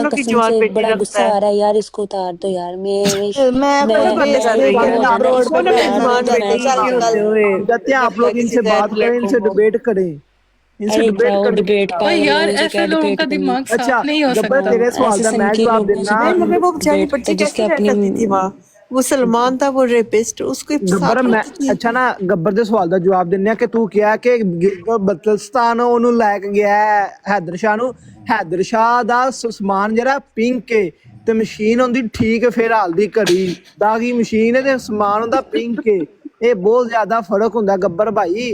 दूसरों की कसम जुबान से पे नहीं बड़ा रखता गुस्सा है। आ रहा है यार, इसको उतार दो यार। मैं क्या अपनी मैं बातें बेस कर मैं पे रही ये है? हो कहना जाना अब्रॉड में कौन मैं अपनी मैं आना हो जुबान पे जाना चाहती नहीं इसके कल होते साथ। हुए? हम जाते हैं आप लगता है लोग किसी इनसे गैर बात करें, इनसे प्लेटफॉर्म डिबेट करें, इनसे अरे डिबेट जाओ करनी डिबेट है। पर पागल हो, यार इनसे क्या ऐसे लोगों डिबेट का करनी। दिमाग अच्छा साफ नहीं हो गब्बर, सकता। तेरे सवाल ऐसे का मैं सन के जवाब लोगों से देना। क्या नहीं मगर वो बेचारी डिबेट बच्ची करते कैसे जिसके रह अपनी सकती थी वहाँ? वो सलमान था, वो रेपिस्ट, उसके गब्बर साथ मैं रहती थी। अच्छा ना गब्बर ਦੇ ਸਵਾਲ ਦਾ ਜਵਾਬ ਦਿੰਨੇ ਆ ਕਿ ਤੂੰ ਕਿਹਾ ਕਿ ਬਤਲਸਤਾਨ ਉਹਨੂੰ ਲੈ ਕੇ ਗਿਆ ਹੈਦਰ ਸ਼ਾਹ ਨੂੰ। ਹੈਦਰ ਸ਼ਾਹ ਦਾ ਸਮਾਨ ਜਿਹੜਾ ਪਿੰਕ ਹੈ ਤੇ ਮਸ਼ੀਨ ਹੁੰਦੀ ਠੀਕ ਫੇਰ ਹਾਲ ਦੀ ਘੜੀ ਦਾਗੀ ਮਸ਼ੀਨ ਹੈ ਤੇ ਸਮਾਨ ਹੁੰਦਾ ਪਿੰਕ ਹੈ। ਇਹ ਬਹੁਤ ਜ਼ਿਆਦਾ ਫਰਕ ਹੁੰਦਾ गब्बर भाई।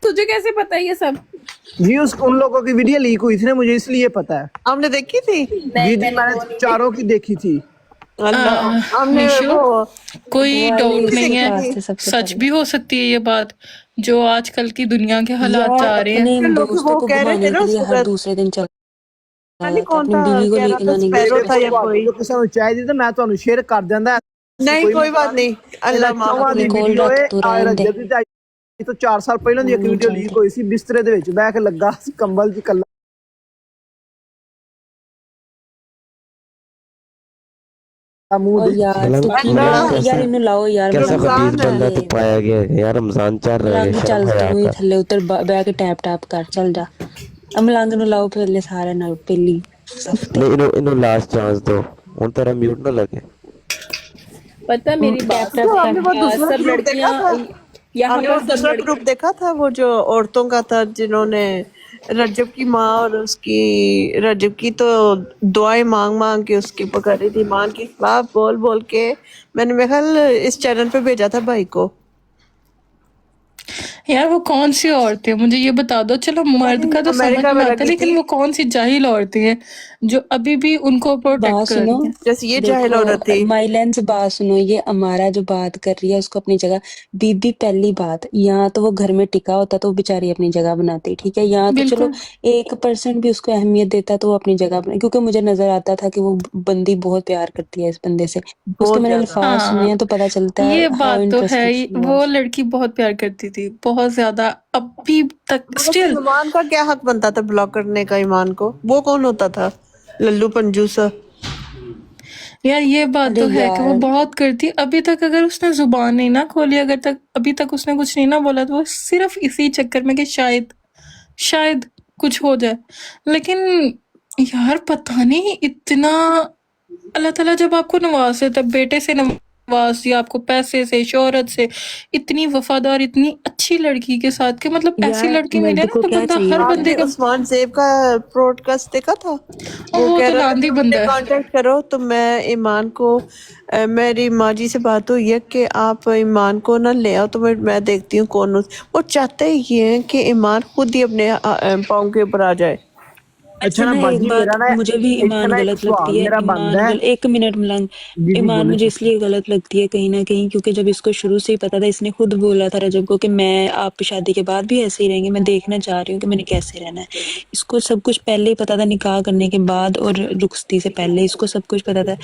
तुझे कैसे पता है ये सब? जी उन लोगों की वीडियो लीक हुई थी ना, मुझे इसलिए पता है। हमने देखी थी। जी जी मैंने चारों की देखी थी। अल्लाह, हमने निशु, वो कोई वाले डाउट नहीं इसके है, पास थे सबसे सच पहले भी हो सकती है ये बात जो आजकल की दुनिया के हालात यार। जा रहे हैं। अपने लोग दोस्तों वो को कह रहे थे घुमाने ना के लिए उसको हर दूसरे दिन चला पता नहीं जाता है, कौन अपनी था, बीवी को कह रहा लेके था जाने के लिए स्पैरो मेरे था सोचता को या है। ਤੁਹਾਡੀ कोई। ਜੋ ਕਿਸੇ ਨੂੰ ਚਾਹੀਦੀ ਤਾਂ ਮੈਂ ਤੁਹਾਨੂੰ ਸ਼ੇਅਰ ਕਰ ਦਿੰਦਾ। नहीं ਕੋਈ कोई ਮਸਲਾ बात ਨਹੀਂ। नहीं, ਇਹਨਾਂ अल्लाह माफ ਚੌਵਾਂ ਦੀ करे। अपनी कॉल ਵੀਡੀਓ रख ਹੈ तू ਆ रहने दे, ਰਜਬ ਦੀ ਅੱਜ ਤੋਂ 4 ਸਾਲ ਪਹਿਲਾਂ ਦੀ हम ਇੱਕ नहीं ਵੀਡੀਓ ਲੀਕ चाहते। ਹੋਈ ਸੀ ਬਿਸਤਰੇ ਦੇ ਵਿੱਚ ਬਹਿ ਕੇ ਲੱਗਾ ਕੰਬਲ 'ਚ ਕੱਲਾ ਮੂੰਹ और ਦੇ। यार चला तू मैं की मरियम ना अल्लाह, यार, कैसा इन्हें लाओ यार कैसा मलांग खबीस रमजान है। बंदा तू थल्ले पाया गया है यार। रमजान चल रहा है, मलांग शर्म चल हया तू ही कर। थल्ले उतर बह के टैप टैप कर चल जा। मलांग नु लाओ पहले सारे नाल पहली सफ्ते नहीं इन्हों लास्ट चांस दो, हूं तेरा म्यूट ना लगे। पता है मेरी टैप बात टैप तो सुन। हमने वो दूसरा सब ग्रुप देखा लड़कियां था। यहाँ हमने वो पर सब दूसरा लड़के ग्रुप देखा था, वो जो औरतों का था, जिन्होंने रजब की माँ और उसकी रजब की तो दुआएं मांग मांग के उसकी पकड़ रही थी, मां के खिलाफ बोल बोल के। मैंने मेरे ख्याल इस चैनल पे भेजा था भाई को। यार वो कौन सी औरतें, मुझे ये बता दो। चलो पता मर्द नहीं का तो समझ अमेरिका में में आता है, लगी लेकिन थी। वो कौन सी जाहिल औरतें हैं जो अभी भी उनको प्रोटेक्ट बात कर सुनो। रही हैं। जैसे ये जाहिल देखो औरत थी। माइलन से बात सुनो, ये अमारा जो बात कर रही है उसको अपनी जगह। बीबी पहली बात, यहाँ तो वो घर में टिका होता तो वो बेचारी अपनी जगह बनाती, ठीक है। यहाँ तो चलो बिल्कुल 1% भी उसको अहमियत देता तो वो अपनी जगह बना, क्योंकि मुझे नजर आता था कि वो बंदी बहुत प्यार करती है इस बंदे से। उसके बहुत मैंने ज्यादा। अल्फाज सुने हाँ, हैं तो पता चलता है ये हाउ बात तो है इंटरेस्टेड शी वो वाज। लड़की बहुत प्यार करती थी, बहुत ज्यादा, अभी तक मगर स्टिल। सलमान का क्या हक बनता था ब्लॉक करने का ईमान को? वो कौन होता था? लल्लू पंजूसा। यार ये बात अरे तो है कि वो यार बहुत करती, अभी तक अगर उसने जुबान नहीं ना खोली, अगर तक अभी तक उसने कुछ नहीं ना बोला, तो वो सिर्फ इसी चक्कर में कि शायद शायद कुछ हो जाए। लेकिन यार पता नहीं इतना, अल्लाह ताला जब आपको नवाजे, तब बेटे से नवाज दिया, आपको पैसे से, शोहरत से, इतनी वफादार, इतनी अच्छी लड़की के साथ, कि मतलब ऐसी यार लड़की मिले मर्द ना को तो क्या बंदा हर चाहिए। बंदे आपने का। उस्मान ज़ेब का पॉडकास्ट देखा था? और वो वो कह तो रहा था लांदी कि मुझे बंदा है। कांटेक्ट करो तो मैं ईमान को मेरी माँ जी से बात हुई है कि आप ईमान को ना ले आओ, तो मैं देखती हूँ कौन वो चाहते ये हैं कि ईमान खुद ही अपने पाँव के ऊपर आ जाए। अच्छा अच्छा ना ना एक बाजी बात मेरा ना मुझे भी एक ईमान ना एक गलत लगती सवाल है। मेरा बनता ईमान है। गलत, एक मिनट मलंग। जी जी ईमान बोले। मुझे इसलिए गलत लगती है कहीं ना कहीं, क्योंकि जब इसको शुरू से ही पता था, इसने खुद बोला था रजब को कि मैं आप शादी के बाद भी ऐसे ही रहेंगे, मैं देखना चाह रही हूँ कि मैंने कैसे रहना है। इसको सब कुछ पहले ही पता था, निकाह करने के बाद और रुखसती से पहले इसको सब कुछ पता था।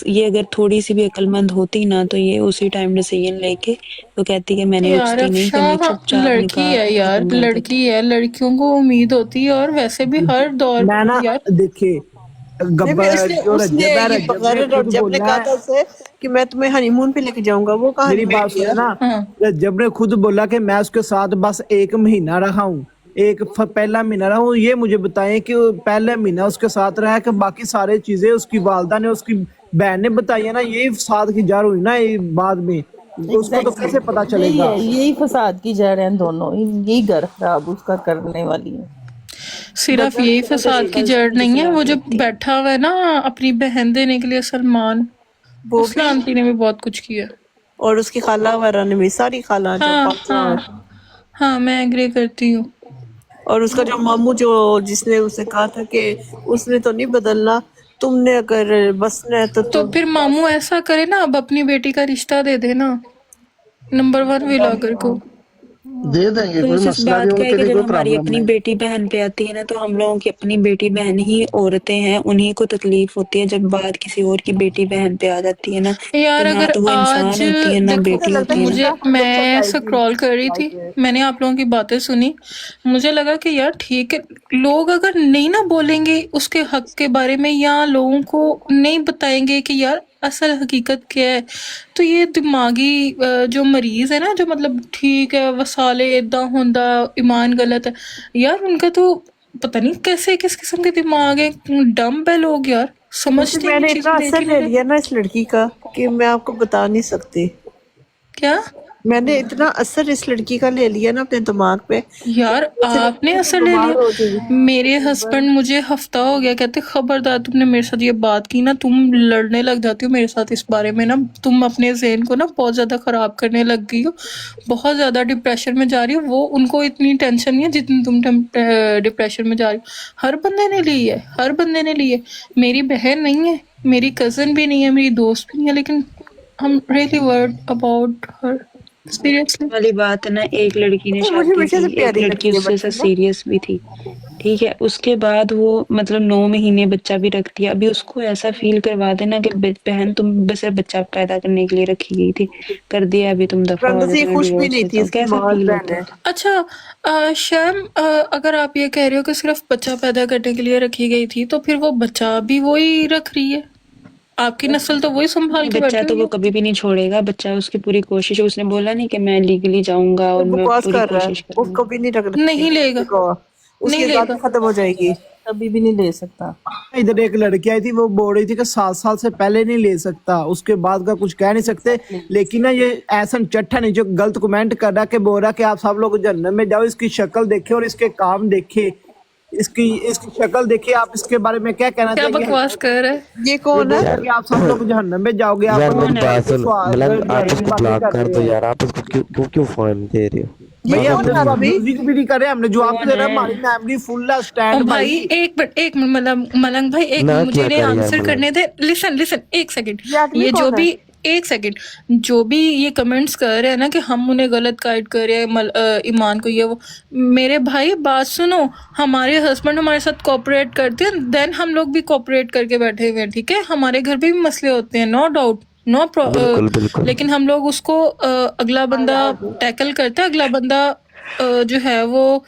ये अगर थोड़ी सी भी अक्लमंद होती ना तो ये उसी टाइम डिसीजन लेके तो कहती कि मैंने यार रुखसती नहीं अफशा, करनी, चुपचाप लड़की निकाह है यार, खत्म कर देते। लड़की है, लड़कियों को उम्मीद होती है, और वैसे भी हर दौर मैं ना यार। देखिए नहीं भी गब्बर उसने जो उसने रजब है ये रजब बगैर ने खुद रजब ने बोला कहा है। था उसे कि मैं तुम्हें हनीमून पे लेके जाऊंगा, वो कहाँ मेरी हनीमून बात सुने गया? ना। हाँ रजब ने खुद बोला कि मैं उसके साथ बस 1 महीना रहा हूँ। पहला महीना रहा हूँ। ये मुझे बताएं कि वो पहला महीना उसके साथ रहा है कि बाकी सारी चीजें उसकी वालदा ने उसकी बहन ने बताई है ना, यही साथ की जड़ हुई ना ये बाद में। उसको तो एग्जैक्टली कैसे पता यही चलेगा। है, यही फसाद की जड़ है दोनों, यही घर खराब उसका करने वाली है। सिर्फ बदनाम यही करो तो फसाद की गर्ल्स जड़ मुझे नहीं है, वो खराब जो लगती है। बैठा हुआ है ना अपनी बहन देने के लिए, सलमान, वो उस भी। लांती ने भी बहुत कुछ किया। और उसकी खाला वगैरह ने भी, सारी खाला जो हाँ पांचों है। हाँ हाँ, मैं एग्री करती हूँ। और उसका जो मामू जो जिसने उसे कहा था कि उसने तो नहीं बदलना, तुमने अगर बसना है तो तो तुम। फिर मामू ऐसा करे ना, अब अपनी बेटी का रिश्ता दे दे ना, नंबर 1 व्लॉगर को। दे देंगे, तो कोई इस मसला बात नहीं, का है उनके कि लिए जब कोई हमारी प्रॉब्लम अपनी नहीं। बेटी बहन पे आती है ना, तो हम लोगों की अपनी बेटी बहन ही औरतें हैं, उन्हीं को तकलीफ होती है। जब बात किसी और की बेटी बहन पे आ जाती है ना, यार तो ना अगर तो वो आज इंसान होती है ना देखो, बेटी लगता है होती है ना। मुझे कितना बच्चा मैं लाएगी स्क्रॉल कर रही थी, मैंने आप लोगों की बातें सुनी, मुझे लगा कि यार ठीक है, लोग अगर नहीं ना बोलेंगे उसके हक के बारे में या लोगों को नहीं बताएंगे कि यार असल हकीकत क्या है, तो ये दिमागी जो मरीज है ना, जो मतलब ठीक है वसाले इदा होंदा, ईमान गलत है, यार उनका तो पता नहीं कैसे किस किस्म के दिमाग है, डम्ब है लोग यार, क्योंकि समझते नहीं मैंने इतना चीजें देख असर ही नहीं ले रहे। लिया ना इस लड़की का कि मैं आपको बता नहीं सकती। क्या मैंने इतना असर इस लड़की का ले लिया ना अपने दिमाग पे, यार सिर्फ आपने असर ले बीमार लिया। हो जाएगी। मेरे हस्बैंड मुझे हफ्ता हो गया कहते खबरदार तुमने मेरे साथ ये बात की ना, तुम लड़ने लग जाती हो मेरे साथ इस बारे में ना, तुम अपने ज़हन को ना बहुत ज्यादा खराब करने लग गई हो, बहुत ज्यादा डिप्रेशन में जा रही हो। वो उनको इतनी टेंशन नहीं है जितनी तुम डिप्रेशन में जा रही हो। हर बंदे ने ली है, हर बंदे ने ली है। मेरी बहन नहीं है, मेरी कजन भी नहीं है, मेरी दोस्त भी नहीं है, लेकिन हम really word about her seriously. वाली बात है ना, एक लड़की ने तो मुझे शादी हमेशा की, से एक प्यारी लड़की लगती है उससे बच्ची ना। सीरियस भी थी, ठीक है। उसके बाद वो मतलब 9 महीने बच्चा भी रखती है। अभी उसको ऐसा फील करवा देना कि बहन तुम बस सिर्फ बच्चा पैदा करने के लिए रखी गई थी, कर दिया, अभी तुम दफा हो अंदर जाओ, से ये तुम्हें खुश भी डिवोर्स नहीं देता थी, हूँ, इसकी कैसा माँ फील बहन होता है। है। अच्छा शैम, अगर आप ये कह रहे हो कि सिर्फ बच्चा पैदा करने के लिए रखी गई थी, तो फिर वो बच्चा भी वही रख रही है, आपकी नस्ल तो वही संभाल नहीं, के बच्चा बैठी तो हुई वो है। कभी भी नहीं छोड़ेगा। बच्चा उसकी पूरी कोशिश है, उसने बोला नहीं कि मैं लीगली जाऊंगा वो और मैं बकवास पूरी कर रहा है, कोशिश वो करूंगा। कभी नहीं रख नहीं रखेगा लेगा, बच्चे को, उसकी नहीं आजादी लेगा। खत्म हो जाएगी। कभी भी नहीं ले सकता। इधर एक लड़की आई थी, वो बोल रही थी कि 7 साल से पहले नहीं ले सकता, उसके बाद का कुछ कह नहीं सकते। Exactly. लेकिन ना ये ऐसा चट्टा नहीं जो गलत कमेंट कर रहा, कि बोल रहा कि आप सब लोग जन्नत में जाओ, इसकी शक्ल देखे और इसके काम देखे, इसकी इसकी शक्ल देखिए, आप इसके बारे में क्या कहना क्या चाहेंगे? बकवास कर रहा है। ये ये कौन है? बोल रहा यार कि आप सब लोग जहन्नम में जाओगे, आप यार मेरी कौन है? बात गलत सुन, मलंग आप गलत उसको बातें ब्लॉक कर कर रहे दो हैं। यार, आप उसको क्यों क्यों क्यों फोन दे रहे हो? ये भैया कौन हमने है जवाब आदमी? म्यूजिक भी नहीं करे, हमने जवाब तो कौन दे रहा, है? हमारी मेमोरी फुल है, ओ स्टैंड भाई भाई। एक मिनट मतलब मलंग भाई, एक ना मिनट मुझे क्या इन्हें कर यार आंसर मलंग। करने दे। लिसन लिसन, एक सेकंड। ये आदमी ये जो कौन है? भी, एक सेकंड, जो भी ये कमेंट्स कर रहे हैं ना कि हम उन्हें गलत गाइड कर रहे हैं, ईमान को, ये वो, मेरे भाई बात सुनो, हमारे हस्बैंड हमारे साथ कोऑपरेट करते हैं, देन हम लोग भी कोऑपरेट करके बैठे हुए हैं, ठीक है। हमारे घर पे भी मसले होते हैं, नो डाउट, बिल्कुल बिल्कुल। लेकिन हम लोग उसको अगला बंदा टैकल करता है, अगला बंदा जो है वो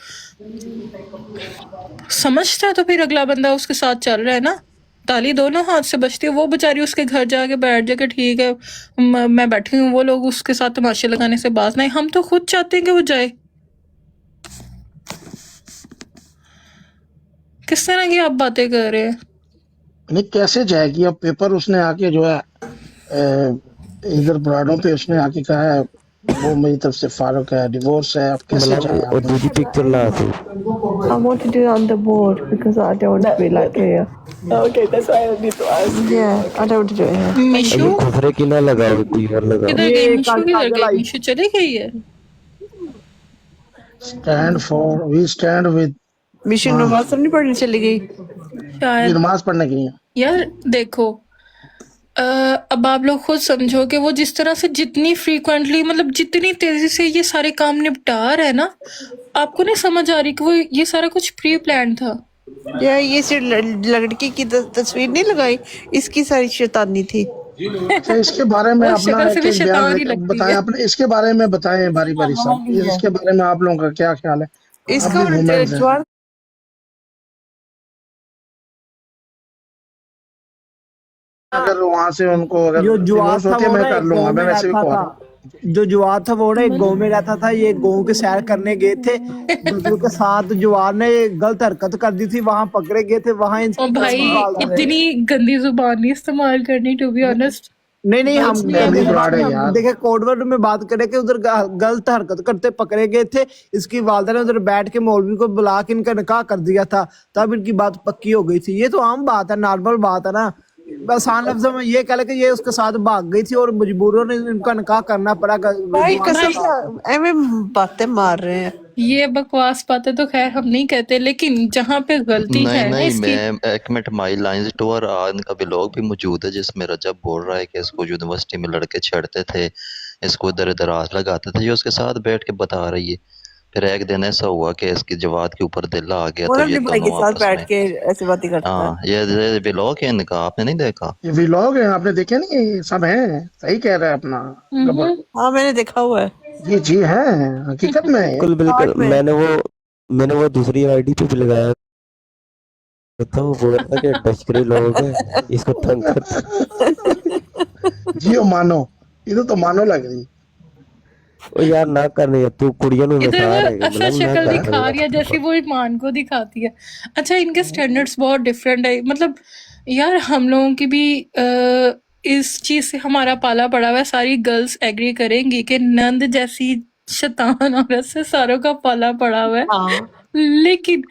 समझता है, तो फिर अगला बंदा उसके साथ चल रहा है ना, ताली दोनों हाथ से बजती है। वो बेचारी उसके घर जाके बैठ जाके ठीक है मैं बैठी हूँ, वो लोग उसके साथ तमाशे लगाने से बात नहीं, हम तो खुद चाहते हैं कि वो जाए। किस तरह की आप बातें कर रहे हैं? नहीं कैसे जाएगी, अब पेपर उसने आके जो है इधर ब्राडो पे उसने आके कहा है वो मेरी तरफ से फारूक है, डिवोर्स है, अब कैसे मलंग जाए और आप दूसरी पिक्चर ला तू। I want to do it on the board because I don't want to be like here. Okay, that's why I need to ask you. Yeah, I don't want to do it here. ये मीशू खुफरे की ना लगाओ, कोई और लगाओ। किधर ये गई? मीशू कल किधर काजल गई? आई। मीशू चली गई है? Stand for we stand with mission नमाज तो नहीं पढ़ने चली गई? शायद। नमाज पढ़ने के लिए। यार देखो, अब आप लोग खुद समझो कि वो जिस तरह से जितनी फ्रीक्वेंटली मतलब जितनी तेजी से ये सारे काम निपटा रहा है ना, आपको नहीं समझ आ रही कि वो ये सारा कुछ प्री प्लान था। या ये सिर्फ लड़की की तस्वीर नहीं लगाई, इसकी सारी शैतानी थी। अच्छा इसके बारे में वो अपना शक्ल से एक भी एक बयान शैतान ही लगती बताएं, है। अपने इसके बारे में बताएं बारी बारी साहब, इसके बारे में आप लोगों का क्या ख्याल है? आप इसका भी वुमेन्स हैं, जवान अगर वहां से उनको अगर जो जुआद डिवोर्स था होती है वो मैं ना कर एक लूंगा, गाँव मैं में वैसे भी रहता कुआरा था। हूं। जो जुआद था वो ना एक गाँव में रहता था, ये गाँव के सैर करने गए थे, दूसरों के साथ जुआद ने गलत हरकत कर दी थी, वहां पकड़े गए थे, वहां और इनकी भाई तस्वीर डाल रहे। इतनी गंदी जुबान नहीं इस्तेमाल करनी, टू बी ऑनेस्ट। नहीं नहीं, हम Words नहीं फैमिली आते। गंदी बात ब्राड है नहीं, हम यार। देखे कोडवर्ड में बात करें कि उधर गलत हरकत करते पकड़े गए थे। इसकी वालदा ने उधर बैठ के मौलवी को बुला के इनका निकाह कर दिया था, तब इनकी बात पक्की हो गई थी। ये तो आम बात है, नॉर्मल बात है ना। आसान लफ्जों में ये कह ले कि ये उसके साथ भाग गई थी और मजबूरन ने इनका निकाह करना पड़ा। भाई कसम से एਵੇਂ बातें मार रहे हैं। ये बकवास बातें तो खैर हम नहीं कहते, लेकिन जहाँ पे गलती नहीं है ना नहीं, इसकी, मैं एक मिनट, माई लाइन्स टूर का व्लॉग भी मौजूद है जिसमें रजब बोल रहा है कि इसको यूनिवर्सिटी में लड़के छेड़ते थे, इसको इधर इधर हाथ लगाता था, ये उसके साथ बैठ के बता रही है। फिर एक दिन ऐसा हुआ कि इसकी जवाद के ऊपर दिल आ गया, वो तो अपने ये भाई के दोनों साथ आपस बैठ में, के ऐसे बातें करता है। हाँ ये व्लॉग है इनका, आपने नहीं देखा? ये व्लॉग है, आपने देखे नहीं? ये सब है, सही कह रहा है अपना गब्बर। हाँ मैंने देखा हुआ है ये जी है, हकीकत में है ये। बिल्कुल बिल्कुल। शॉर्ट में। मैंने वो दूसरी आईडी पे भी लगाया था, वो बोल रहा था कि डचकरी लोग हैं, इसको तंग करते। जियो मानो, इधर तो मानो लग रही। ओ यार ना करनी है, तू कुड़ियों नु इधर नसा वो रहेगा, असल मतलब ना शक्ल कर दिखा रही है जैसी वो ईमान को दिखाती है। अच्छा, इनके स्टैंडर्ड्स बहुत डिफरेंट है। मतलब यार हम लोगों की भी इस चीज से हमारा पाला पड़ा हुआ है। सारी गर्ल्स एग्री करेंगी कि नंद जैसी शैतान औरत से सारों का पाला पड़ा हुआ है। हाँ लेकिन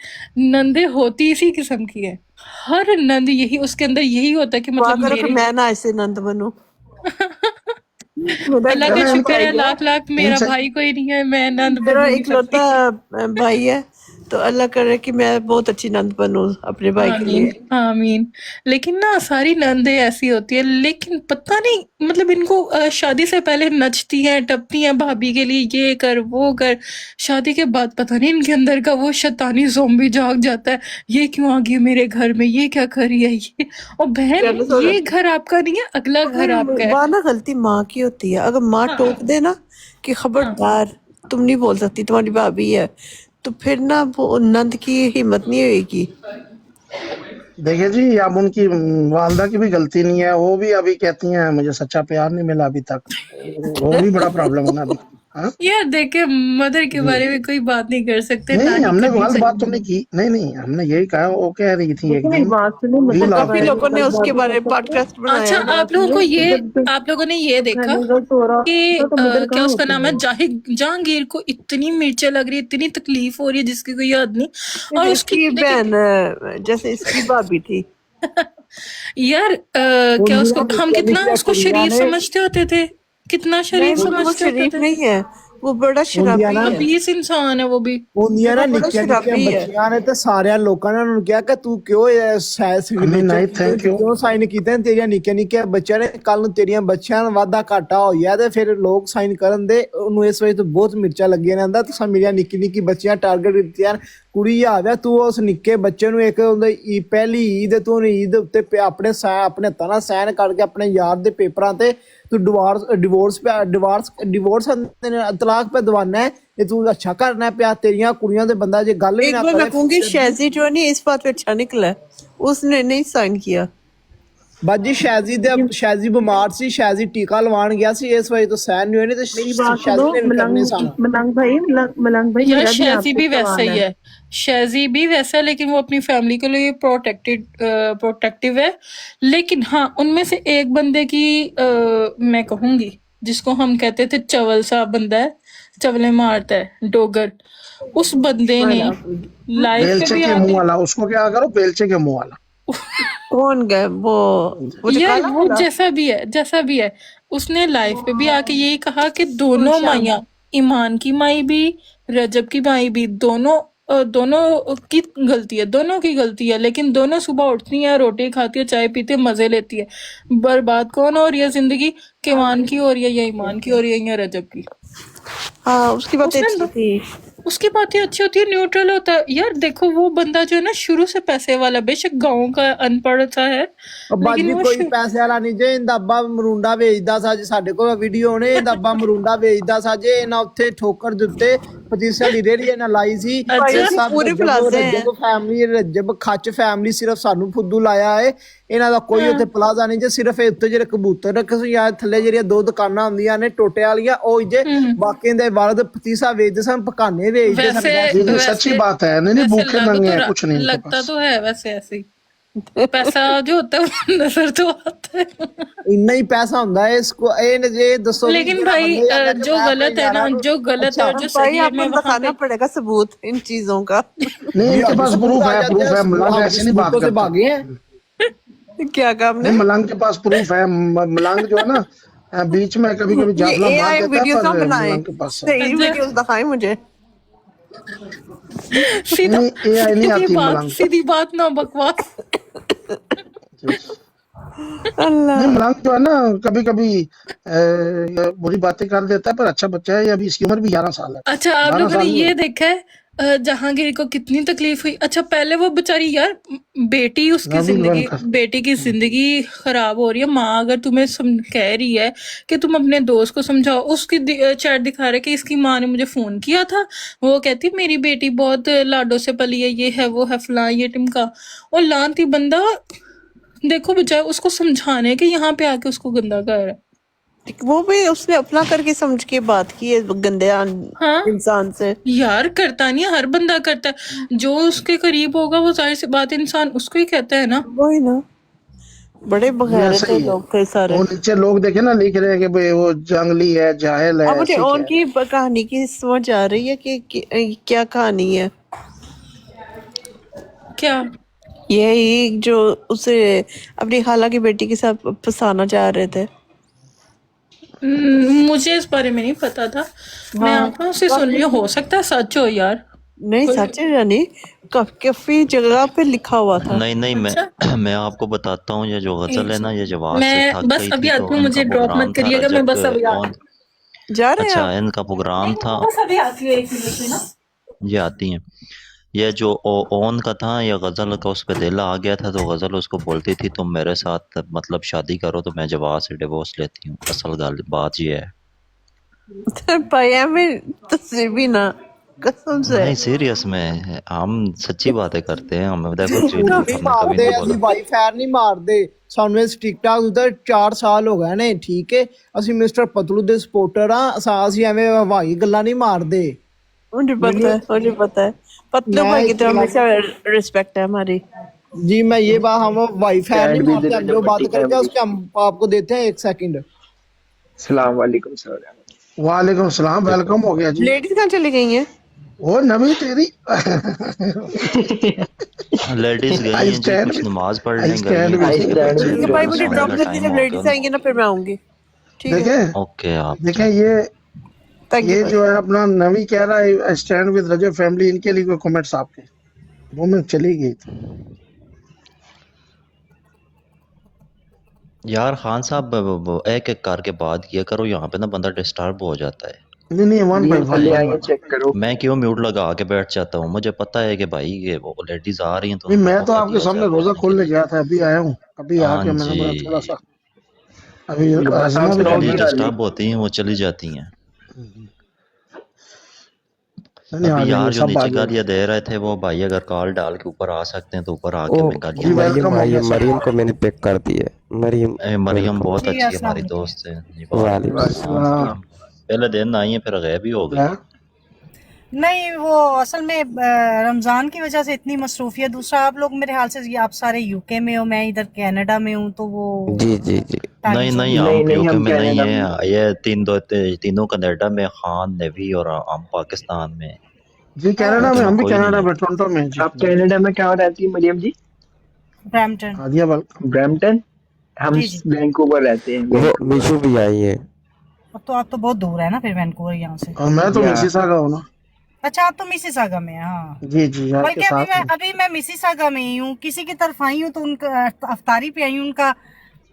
नंदे होती इसी किस्म की है। हर नंद यही, उसके अंदर यही होता है कि दुआ मतलब करो कि मेरे मैं ना ऐसे नंद बनूं। मेरा अल्लाह का चलो इकलौता शुक्र भाई है, है, लाख लाख मेरा इनसे भाई कोई नहीं है, मैं नंद मेरा बन नहीं सकती। इकलौता भाई है, तो अल्लाह करे कि मैं बहुत अच्छी नंद बनूं अपने भाई के आमीन लिए। आमीन। लेकिन ना सारी नंदे ऐसी होती है, लेकिन पता नहीं मतलब इनको शादी से पहले नचती हैं टपती हैं भाभी के लिए, ये कर वो कर। शादी के बाद पता नहीं इनके अंदर का वो शैतानी ज़ोंबी जाग जाता है। ये क्यों आ गई मेरे घर में, ये क्या कर रही है ये। और बहन, जेलस हो ये जाती घर आपका नहीं है, अगला है। घर आपका है। वहाँ ना गलती माँ की होती है। अगर माँ हाँ टोक दे ना कि हाँ खबरदार तुम नहीं बोल सकती, तुम्हारी भाभी है, तो फिर ना वो नंद की हिम्मत नहीं होगी। देखिए जी, अब उनकी वालदा की भी गलती नहीं है, वो भी अभी कहती हैं मुझे सच्चा प्यार नहीं मिला अभी तक। वो भी बड़ा प्रॉब्लम है ना अभी। हाँ यार देखे, मदर के जी, बारे में कोई बात नहीं कर सकते, ना नहीं ही हमने करनी गलत बात तो चाहिए। नहीं की, नहीं नहीं, हमने यही कहा, वो कह रही थी एक लेकिन एक दिन बात सुनो, वो रील मतलब आप काफी पे। लोगों ने उसके बारे में कर सकते हैं। पॉडकास्ट बनाया अच्छा, है। बात ये है कि जब आप लोगों ने ये देखा घने गलत हो रहा कि होता तो मदर क्या कहाँ उसका होती नाम है, है? जहांगीर को इतनी मिर्चें लग रही, इतनी तकलीफ हो रही है जिसकी कोई हद नहीं। और उसकी इसकी लेकिन बहन जैसे इसकी भाभी थी, यार क्या उसको, मुंदिया हम निक्किया कितना निक्किया उसको कुड़ियां शरीफ ने, समझते होते थे, कितना नहीं शरीफ मतलब वो समझते होते शरीफ थे। नहीं है, वो बड़ा मुंदिया शराबी ना, है। खबीस इंसान है वो भी। ਹੁੰਦੀਆਂ वो ਨਾ बड़ा ਨਿੱਕੀਆਂ ਨਿੱਕੀਆਂ शराबी है। ਬੱਚੀਆਂ ਨੇ ਤੇ ਸਾਰਿਆਂ ਲੋਕਾਂ ਨੇ ਉਹਨਾਂ ਨੂੰ ਕਿਹਾ ਕਿ ਤੂੰ ਕਿਉਂ ਇਹ अमीन ਸਿਗਨੇਚਰ नाइट, ਕੀਤੇ थैंक ਤੂੰ यू। ਕਿਉਂ ਸਾਈਨ ਕੀਤੇ ਨੇ, ਤੇਰੀਆਂ ਨਿੱਕੀਆਂ ਨਿੱਕੀਆਂ ਬੱਚਿਆਂ ਨੇ ਕੱਲ ਨੂੰ ਤੇਰੀਆਂ ਬੱਚਿਆਂ ਨੂੰ ਵਾਧਾ ਘਾਟਾ ਹੋਇਆ ਤੇ ਫਿਰ ਲੋਕ ਸਾਈਨ ਕਰਨ ਦੇ ਉਹਨੂੰ ਇਸ ਵਜ੍ਹਾ ਤੋਂ ਬਹੁਤ ਮਿਰਚਾਂ ਲੱਗੀਆਂ ਨੇ ਆਂਦਾ ਤੁਸੀਂ ਮੇਰੀਆਂ ਨਿੱਕੀ ਨਿੱਕੀ ਬੱਚੀਆਂ ਟਾਰਗੇਟ ਦਿੱਤੀਆਂ ਕੁੜੀ ਆਵਿਆ ਤੂੰ ਉਸ ਨਿੱਕੇ ਬੱਚੇ ਨੂੰ ਇੱਕ ਉਹਦੀ ਪਹਿਲੀ ਈਦ ਤੂੰ ਉਹਨੂੰ ਈਦ ਉੱਤੇ ਆਪਣੇ ਆਪਣੇ ਹੱਥਾਂ ਨਾਲ ਸਾਈਨ ਕਰਕੇ ਆਪਣੇ ਯਾਰ ਦੇ ਪੇਪਰਾਂ ਤੇ तू डिवोर्स तलाक पे दवाना है ये तू अच्छा करना है प्या तेरिया कुड़ियां दे बंदा जे गल भी एक ना बार मैं करे कहूंगी शहजी जो है नहीं इस बात पे अच्छा निकला है, उसने नहीं साइन किया। बाजी शैजी बीमार सी, शैजी टीका लवान गया सी, इस वजह तो सैन नहीं होनी, तो मेरी बात सुनो, शैजी ने भी करने सन। मलंग भाई यार मेरा भी शाजी आपसे भी वैसा सवाल ही है। है, शाजी भी वैसा है, लेकिन वो अपनी फैमिली के लिए प्रोटेक्टिव है। लेकिन हाँ, उनमें से एक बंदे की मैं कहूंगी, जिसको हम कहते थे चवल सा बंदा है, चवले मारता है, डोगर, उस बंदे ने लाइफ पे बेलचे भी के मुंह आके, वाला, उसको क्या करो, बेलचे के मुंह वाला। कौन गए वो जो यार काला वो वाला? जैसा भी है, उसने लाइफ पे भी आके यही कहा कि दोनों माइयां, ईमान की माई भी, रजब की माई भी, दोनों की गलती है, दोनों की गलती है। लेकिन दोनों सुबह उठती हैं, रोटी खाती है, चाय पीती है, मजे लेती है। बर्बाद कौन हो रही है जिंदगी, किमान की हो रही है या ईमान की हो रही है या रजब की। हाँ उसकी बातें उसने अच्छी थी। उसकी बातें अच्छी होती है, न्यूट्रल होता है। यार देखो, वो बंदा जो है ना शुरू से पैसे वाला, बेशक गांव का अनपढ़ सा है, लेकिन बाजी वो कोई पैसे वाला नहीं जे, इंदा अब्बा मरूंडा वेचदा सा जे, साडे कोल वीडियो ने, इंदा अब्बा मरूंडा वेचदा सा जे, इना उत्थे ठोकर दे उत्ते पतीसा दी रेहड़ी इना लाई सी। भाई ये अच्छा, उसके सब पूरे प्लाजे हैं। रजब फैमिली, रजब खच फैमिली सिर्फ सानू फुद्दू लाया है। ਇਹਨਾਂ ਦਾ ਕੋਈ ਉੱਥੇ ਪਲਾਜ਼ਾ ਨਹੀਂ ਜੇ, ਸਿਰਫ ਇਹ ਉੱਤੇ ਜਿਹੜੇ ਕਬੂਤਰ ਰੱਖੇ ਸੀ ਜਾਂ ਥੱਲੇ ਜਿਹੜੀਆਂ ਦੋ ਦੁਕਾਨਾਂ ਹੁੰਦੀਆਂ ਨੇ ਟੋਟੇ ਵਾਲੀਆਂ ਉਹ ਜੇ, ਬਾਕੀ ਦੇ ਬਾਅਦ ਪਤੀਸਾ ਵੇਚਦੇ ਸਨ, ਪਕਾਨੇ ਵੇਚਦੇ ਸਨ। जी जी, सच्ची बात है, नहीं नहीं, वैसे भूखे नंगे हैं, कुछ नहीं इनके लगता पास। तो है वैसे ऐसे ही। पैसा जो होता है वो नजर तो आता है। ਇੰਨਾ ਹੀ ਪੈਸਾ ਹੁੰਦਾ ਹੈ इसको ਇਹ ਦੱਸੋ ਵੀ लेकिन ਜਿਹੜਾ भाई ਬੰਦੇ ਜਾਂਦਾ कि जो मैं अपने गलत है ना, यारां ਨੂੰ- जो गलत है अच्छा, और जो भाई सही है, आपको मैं वहां दिखाना पे पड़ेगा सबूत इन चीजों का। नहीं, जी, इनके अभी पास सबूत प्रूफ आ है, जाते प्रूफ हैं, है, मलंग हम ऐसे नहीं बात सबूतों से करता। भागे हैं। क्या काम ने? नहीं, मलंग के पास प्रूफ है, मलंग जो है ना बीच में कभी कभी ये झापला मार एआई देता है, वीडियोस ना पर बनाए, मलंग के पास है। सही वीडियोस दिखाएं मुझे। सीधा नहीं, AI नहीं आती मलंग। सीधी बात ना बकवास। जी। अल्लाह नहीं, मलंग जो है ना कभी कभी ये बुरी बातें कर देता है, पर अच्छा बच्चा है ये, अभी इसकी उम्र भी 11 साल है। अच्छा, आप 12 लोगों ने साल ये नहीं। देखा है जहांगीर को कितनी तकलीफ हुई? अच्छा, पहले वो बेचारी यार, बेटी उसकी नवीन जिंदगी, बनकर बेटी की जिंदगी खराब हो रही है। माँ अगर तुम्हें कह रही है कि तुम अपने दोस्त को समझाओ, उसकी चैट दिखा रहे कि इसकी माँ ने मुझे फोन किया था, वो कहती मेरी बेटी बहुत लाडो से पली है, ये है वो है फलां ये टिमका। और लानती बंदा, देखो बचाए उसको समझाने के यहाँ पे आके उसको गंदा कर रहा है। वो भी उसने अपना करके समझ के बात की है गंदे हाँ इंसान से। यार, करता नहीं है, हर बंदा करता है। जो उसके करीब होगा वो जाहिर सी बात है इंसान उसको ही कहता है ना। वही ना, बड़े ये बगैरत सही है। लोग थे सारे। वो नीचे लोग देखे ना, लिख रहे हैं कि भाई वो जंगली है, जाहिल है, अब मुझे ऐसे कह रहे उनकी कहानी की समझ आ रही है कि क्या कहानी है। क्या? यही जो उसे अपनी खाला की बेटी के साथ फंसाना चाह रहे थे। मुझे इस बारे में नहीं पता था, मैं हाँ, आंखों से सुन रही हूँ, हो सकता है सच हो यार। नहीं सच है या नहीं, काफी जगह पे लिखा हुआ था। नहीं नहीं, अच्छा, मैं आपको बताता हूँ, ये जो गजल है ना, ये जवाब से मैं थक बस गई अभी थी आती तो हूँ, इनका मुझे ड्रॉप प्रोग्राम मत था करिएगा, मैं रजब बस अभी ऑन। जा रहे हैं अच्छा, आप? इनका प्रोग्राम था, बस अभी आती हूँ, 1 मिनट में ना। ये आती हैं। ये जो ओन का था, या गजल का उस पे दिल आ गया था, तो गजल उसको बोलती थी तुम मेरे साथ मतलब शादी करो तो मैं जवाब से डिवोर्स लेती हूँ। असल बात ये है। पाया में तस्वीर भी ना, कसम से। नहीं, सीरियस में हम सच्ची बातें करते हैं। हम देखो ਅਸੀਂ झूठ ਝੂਠ ਨਹੀਂ हमने कभी ਮਾਰਦੇ, नहीं ਅਸੀਂ बोला। ਵਾਈਫਾਈ ਨਹੀਂ ਮਾਰਦੇ। ਸਾਨੂੰ ਇਸ ਟਿਕਟਾਕ ਉੱਤੇ 4 ਸਾਲ ਹੋ ਗਏ ਨੇ, ਠੀਕ ਹੈ। ਅਸੀਂ ਮਿਸਟਰ ਪਤਲੂ ਦੇ ਸਪੋਰਟਰ ਆ, ਅਸੀਂ ਐਵੇਂ ਹਵਾਈ ਗੱਲਾਂ ਨਹੀਂ ਮਾਰਦੇ। मुझे पता है, मुझे पता है, पतलू भाई की तो हमेशा रिस्पेक्ट है हमारी। जी मैं ये बात, हम वाईफाई नहीं मारते, हम जो बात करेंगे उसके हम आपको देते हैं 1 सेकंड। सलाम वालेकुम सर। वालेकुम सलाम, वेलकम हो गया जी। लेडीज कहाँ चली गई हैं? वो नवी तेरी लेडीज गई आई हैं जी, स्टैंड कुछ विद नमाज आई पढ़ने गई स्टैंड हैं, आई किसी के स्टैंड बच्चे विद ठीक है के भाई, योर मुझे सोने ड्रॉप का कर टाइम दीजिए, जब हो लेडीज गया। आएंगी ना फिर मैं आऊंगी। ठीक है, देखे। ओके आप देखे थैंक ये यू जो है अपना नवी कह रहा है I stand with Rajab family, इनके लिए कोई कमेंट्स आपके? वो में चली गई थी। यार खान साहब, एक एक करके बात किया करो, यहाँ पे ना बंदा डिस्टर्ब हो जाता है। नहीं नहीं, वन बाय नीम थल्ले आई है, वन। चेक करो। मैं क्यों म्यूट लगा के बैठ जाता हूँ? मुझे पता है कि भाई ये वो लेडीज आ रही हैं तो नहीं, उनको मैं तो मौका आपके दिया सामने जाए रोजा बोलने के खोलने लिए। गया था, अभी आया हूँ। अभी हाँ आके मैंने बोला थोड़ा जी, सा अभी गब्बर साहब आजमा भी सुनाओ कर लेडीज की लिया। हाल है। डिस्टर्ब होती हैं, वो चली जाती हैं। नहीं नहीं, आ अभी जाइए, यार जो सब आ नीचे जाइए। गालियाँ दे रहे थे वो भाई, अगर कॉल डाल के ऊपर आ सकते हैं तो ऊपर आके ओ हमें जी गालियाँ मरियम वेलकम हो आई है, गया सब। मरियम को मैंने पिक कर दी है। मरियम मरियम वेलकम। बहुत अच्छी हमारी दोस्त है जी, वालेकुम वालेकुम अस्सलाम। वालेकुम पहले दिन आई है फिर गायब ही हो गई। सलाम। नहीं, वो असल में रमजान की वजह से इतनी मसरूफियत। दूसरा, आप लोग मेरे ख्याल से आप सारे यूके में हो, मैं इधर कनाडा में हूँ, तो वो जी जी जी। टाइम नहीं जोन नहीं, नहीं हम नहीं, यूके हम में नहीं कनाडा में है, हैं। ये तीनों कनाडा में, खान नेवी और हम पाकिस्तान में। जी कनाडा में, यूके में हम भी कोई नहीं कनाडा है। में, टोरंटो में जी। आप कनाडा में कहाँ रहती है मरियम जी? ब्रैम्पटन। हादिया वेलकम। ब्रैम्पटन। हम जी जी। वैंकूवर रहते हैं, वो वैंकूवर। मिशु भी आई है। तो आप तो बहुत दूर है ना फिर वैंकूवर यहाँ से। और मैं तो या मिसिसागा हूँ ना। अच्छा, आप तो मिसिसागा में हैं। हाँ, जी जी, आपके बल्कि साथ में। अभी मैं मिसिसागा में ही हूँ, किसी की तरफ आई हूँ तो उनका अफ्तारी पे आई हूँ। उनका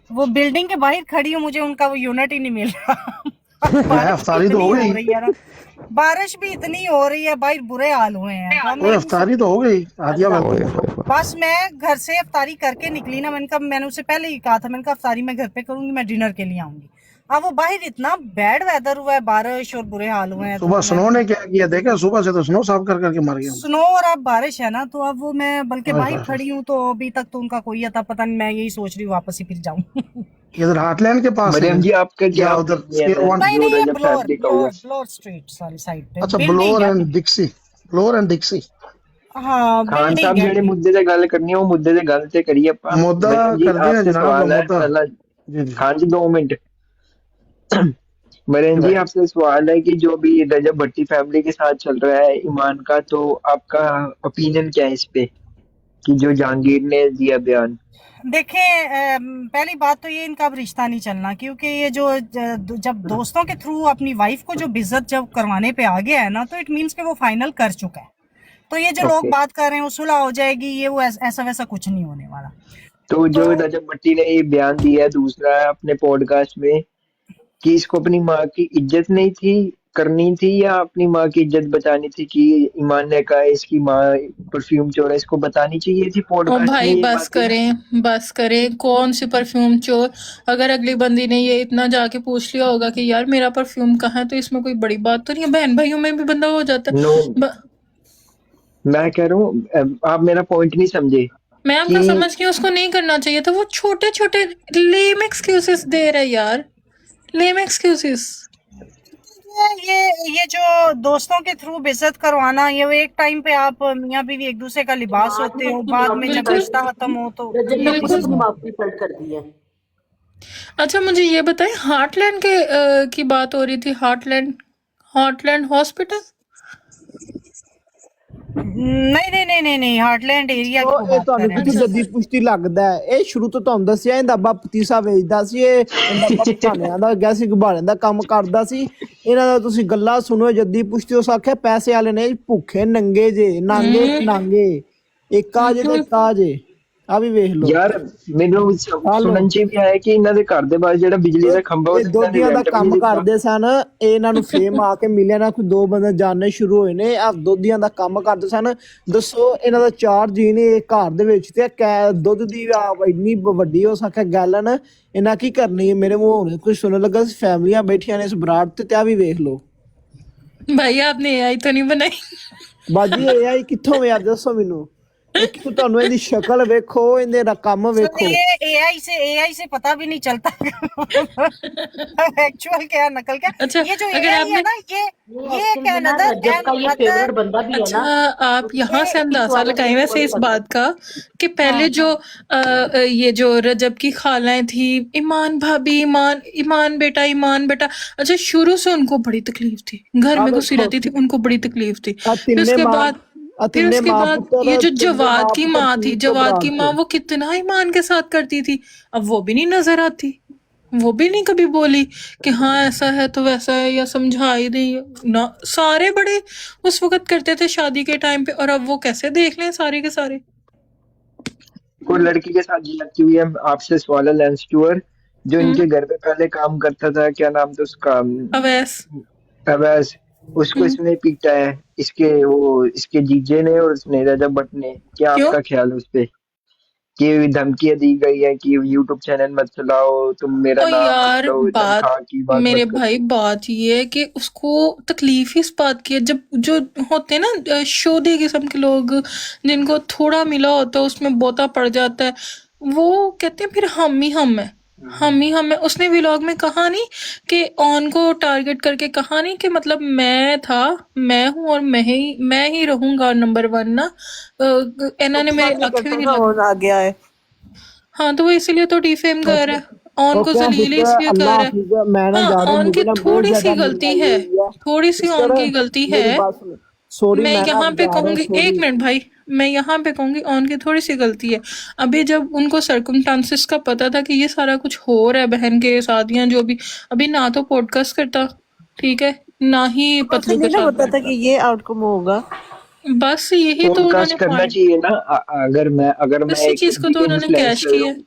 वो बिल्डिंग के बाहर खड़ी हूँ, मुझे उनका वो यूनिट ही नहीं मिल रहा। मैं बारिश भी अफ्तारी तो इतनी हो हो गई। रही है ना, बारिश भी इतनी हो रही है, बाहर बुरे हाल हुए हैं। तो अब ओए मैं अफ्तारी तो हो गई। हादिया अल्लाह, ओए वेलकम। होए होए। बस मैं घर से अफ्तारी करके निकली ना, मैंने उससे पहले ही कहा था, मैंने कहा अफ्तारी मैं घर पे करूंगी, मैं डिनर के लिए आऊंगी। अब वो बाहर इतना बैड वेदर हुआ है, बारिश और बुरे हाल हुए हैं, तो सुबह मैं स्नो ने क्या किया देखा? सुबह से तो स्नो साफ कर करके मर गया। स्नो और अब बारिश है ना, तो अब वो मैं बल्कि ओए बाहर होए। खड़ी हूँ, तो अभी तक तो उनका कोई अता पता नहीं। मैं यही सोच रही हूँ वापस ही फिर जाऊं। इधर हार्टलैंड के पास है मरियम जी, आपका या क्या उधर ओपिनियन स्केयर है वन? नहीं जो नहीं, ये रजब ब्लोर फैमिली का हुआ? ब्लोर ब्लोर स्ट्रीट सारी साइड पे अच्छा, बिल्डिंग ब्लोर है। एंड डिक्सी। ब्लोर एंड डिक्सी। हाँ, खान बिल्डिंग साहब है। जेडे मुद्दे से गल करनी है वो मुद्दे से गल ते करिए अपा। मुद्दा मरियम जी, कर दिया आपसे जनाब, सवाल है मुद्दा। पहला। जी जी खान जी 2 मिनट। मरियम जी जी, भाई। आपसे सवाल है कि जो भी रजब भट्टी फैमिली के साथ चल रहा है ईमान का, तो आपका ओपिनियन क्या है इस पे कि जो जहांगीर ने दिया बयान? देखें, पहली बात तो ये, इनका अब रिश्ता नहीं चलना, क्योंकि ये जो जब दोस्तों के थ्रू अपनी वाइफ को जो बिज्जत जब करवाने पे आ गया है ना, तो इट मीन्स कि वो फाइनल कर चुका है। तो ये जो लोग ओके, बात कर रहे हैं वो सुलह हो जाएगी, ये वो ऐसा वैसा कुछ नहीं होने वाला। तो जो तो रजब भट्टी ने ये बयान दिया है दूसरा अपने पॉडकास्ट में कि इसको अपनी माँ की इज्जत नहीं थी करनी थी, या अपनी माँ की इज्जत बचानी थी कि ईमान ने कहा इसकी माँ परफ्यूम चोर है, इसको बतानी चाहिए थी ओ पॉडकास्ट में भाई ये बस बातें। करें, बस करें, कौन सी परफ्यूम चोर? अगर अगली बंदी ने ये इतना जाके पूछ लिया होगा कि यार मेरा परफ्यूम कहाँ है, तो इसमें कोई बड़ी बात तो नहीं है। बहन भाइयों में भी बंदा हो जाता नो, है। मैं कह रहा हूँ आप मेरा पॉइंट नहीं समझे मैं आपका कि समझ के उसको नहीं करना चाहिए था। वो छोटे छोटे लेम एक्सक्यूजेस दे रहा है यार, लेम एक्सक्यूजेस। ये जो दोस्तों के थ्रू बेइज्जत करवाना, ये वो एक टाइम पे आप मियाँ बीवी एक दूसरे का लिबास होते हो, बाद में जब बिल्कुल रिश्ता खत्म हो तो ये बिल्कुल। अच्छा मुझे ये बताएं, हार्टलैंड के की बात हो रही थी, हार्टलैंड, हार्टलैंड हॉस्पिटल। नहीं नहीं नहीं नहीं नहीं, हार्टलैंड एरिया की ਉਹ वो ਇਹ बात कर ਤੁਹਾਨੂੰ रहे हैं ਕਿੱਥੇ हम। ਜੱਦੀ ਪੁਸ਼ਤੀ ਲੱਗਦਾ ਹੈ? ਇਹ ਸ਼ੁਰੂ ਤੋਂ ਤੁਹਾਨੂੰ ਦੱਸਿਆ ਇਹਦਾ ਅੱਬਾ ਪਤੀਸਾ ਵੇਚਦਾ ਸੀ, ਇਹਦਾ ਅੱਬਾ ਪਠਾਨਿਆਂ ਦਾ ਗਿਆ ਸੀ, ਗੁਬਾਰਿਆਂ ਦਾ ਕੰਮ ਕਰਦਾ ਸੀ। ਇਹਨਾਂ ਦਾ ਤੁਸੀਂ ਗੱਲਾਂ ਸੁਣੋ ਜੱਦੀ ਪੁਸ਼ਤੀ। ਉਸ ਆਖਿਆ ਪੈਸੇ ਵਾਲੇ ਨੇ ਭੁੱਖੇ ਨੰਗੇ ਜੇ, ਨਾਂਗੇ ਤੇ ਨਾਂਗੇ, ਇੱਕ ਆ ਜੇ ਤੇ ਇੱਕ ਆ ਜੇ। ਆ ਵੀ ਵੇਖ ਲਓ। ਯਾਰ ਮੈਨੂੰ ਸੁਣਨ ਚ ਵੀ ਆਇਆ ਕਿ ਇਹਨਾਂ ਦੇ ਘਰ ਦੇ ਬਾਹਰ ਜਿਹੜਾ ਬਿਜਲੀ ਦਾ ਖੰਭਾ ਇਹ ਦੋਧੀਆਂ ਦਾ ਕੰਮ ਕਰਦੇ ਸਨ। ਇਹ ਇਹਨਾਂ ਨੂੰ ਫੇਮ ਆ ਕੇ ਮਿਲਿਆ ਨਾ, ਕੋਈ ਦੋ ਬੰਦੇ ਜਾਣਨੇ ਸ਼ੁਰੂ ਹੋਏ ਨੇ। ਆ ਦੋਧੀਆਂ ਦਾ ਕੰਮ ਕਰਦੇ ਸਨ। ਦੱਸੋ ਇਹਨਾਂ ਦਾ 4 ਜੀ ਨੇ ਘਰ ਦੇ ਵਿੱਚ, ਤੇ ਦੁੱਧ ਦੀ ਇੰਨੀ ਵੱਡੀ ਹੋ ਸਕੇ ਗੈਲਨ ਇਹਨਾਂ ਕੀ ਕਰਨੀ ਹੈ? ਮੇਰੇ ਮੂੰਹ ਹੁਣ ਕੁਝ ਸੁਣਨ ਲੱਗਾ ਸੀ, ਫੈਮਲੀਆਂ ਬੈਠੀਆਂ ਨੇ ਇਸ ਬਰਾੜ ਤੇ, ਆ ਵੀ ਵੇਖ ਲਓ। भाई आपने एआई तो नहीं बनाई? ਬਾਜੀ ਇਹ ਆਈ ਕਿੱਥੋਂ ਯਾਰ ਦੱਸੋ ਮੈਨੂੰ। ਇੱਕ ਤੁਹਾਨੂੰ ਇਹਦੀ ਸ਼ਕਲ ਵੇਖੋ, ਇਹਦੇ ਦਾ ਕੰਮ ਵੇਖੋ। ये एआई से पता भी नहीं चलता एक्चुअल क्या नकल क्या। अच्छा, ये जो अगर एआई है आपने ना, ये कैनाडा अच्छा आप यहाँ से अंदाजा लगाए वैसे इस बात का कि पहले जो ये जो रजब की खालाएं थी, ईमान भाभी, ईमान बेटा, ईमान बेटा, अच्छा शुरू से उनको बड़ी तकलीफ थी, घर में घुसी रहती थी, उनको बड़ी तकलीफ थी। फिर उसके बाद ये जो जवाद की माँ थी, जवाद की माँ, वो कितना ईमान के साथ करती थी, अब वो भी नहीं नजर आती। वो भी नहीं कभी बोली कि हाँ ऐसा है तो वैसा है, या समझा ही नहीं ना। सारे बड़े उस वक्त करते थे शादी के टाइम पे, और अब वो कैसे देख लें सारे के सारे। कोई लड़की के साथ लगती हुई है। आपसे सवाल है, लेंस टूअर जो इनके घर पे पहले काम करता था, क्या नाम था उसका? अवैस। अवैस। उसको इसने पीटा है, इसके जीजे ने और उसने, रजब भट्ट ने। क्या क्यों? आपका ख्याल है उस पे कि धमकियां दी गई है कि यूट्यूब चैनल मत चलाओ, तुम मेरा और नाम मत यार लो, बात, तनख्वाह की बात मेरे मत करो। भाई बात ये है कि उसको तकलीफ ही इस बात की है, जब जो होते हैं ना शोधे किस्म के लोग, जिनको थोड़ा मिला होता है उसमें बोता पड़ जाता है, वो कहते हैं फिर हम ही हम है, हम ही हम है। उसने व्लॉग में कहा नहीं कि ऑन को टारगेट करके कहा नहीं कि मतलब मैं था, मैं हूँ और मैं ही रहूंगा नंबर 1 ना। इन्होंने मेरे आंखें भी नहीं लग। आ गया है। हाँ तो वो इसीलिए तो डिफेम कर रहा है, ऑन को जलील इसलिए कर रहा है। मैं ना हाँ जा रही ऑन की मुझे ना बहुत थोड़ी सी ज्यादा गलती है, थोड़ी सी ऑन की गलती है। सॉरी। मैं यहाँ पे कहूंगी, एक मिनट भाई, मैं यहाँ पे कहूंगी ऑन की थोड़ी सी गलती है। अभी जब उनको सर्कमस्टांसेस का पता था कि ये सारा कुछ हो रहा है, बहन के शादियां जो भी, अभी ना तो पॉडकास्ट करता, ठीक है, ना ही पतलू के नहीं साथ पता था कि ये आउटकम होगा। बस यही तो पॉडकास्ट उन्होंने करना पॉइंट, चाहिए ना। अगर मैं इसी एक चीज को तो बिग उन्होंने कैश इन्फ्लुएंसर किया हूँ। है।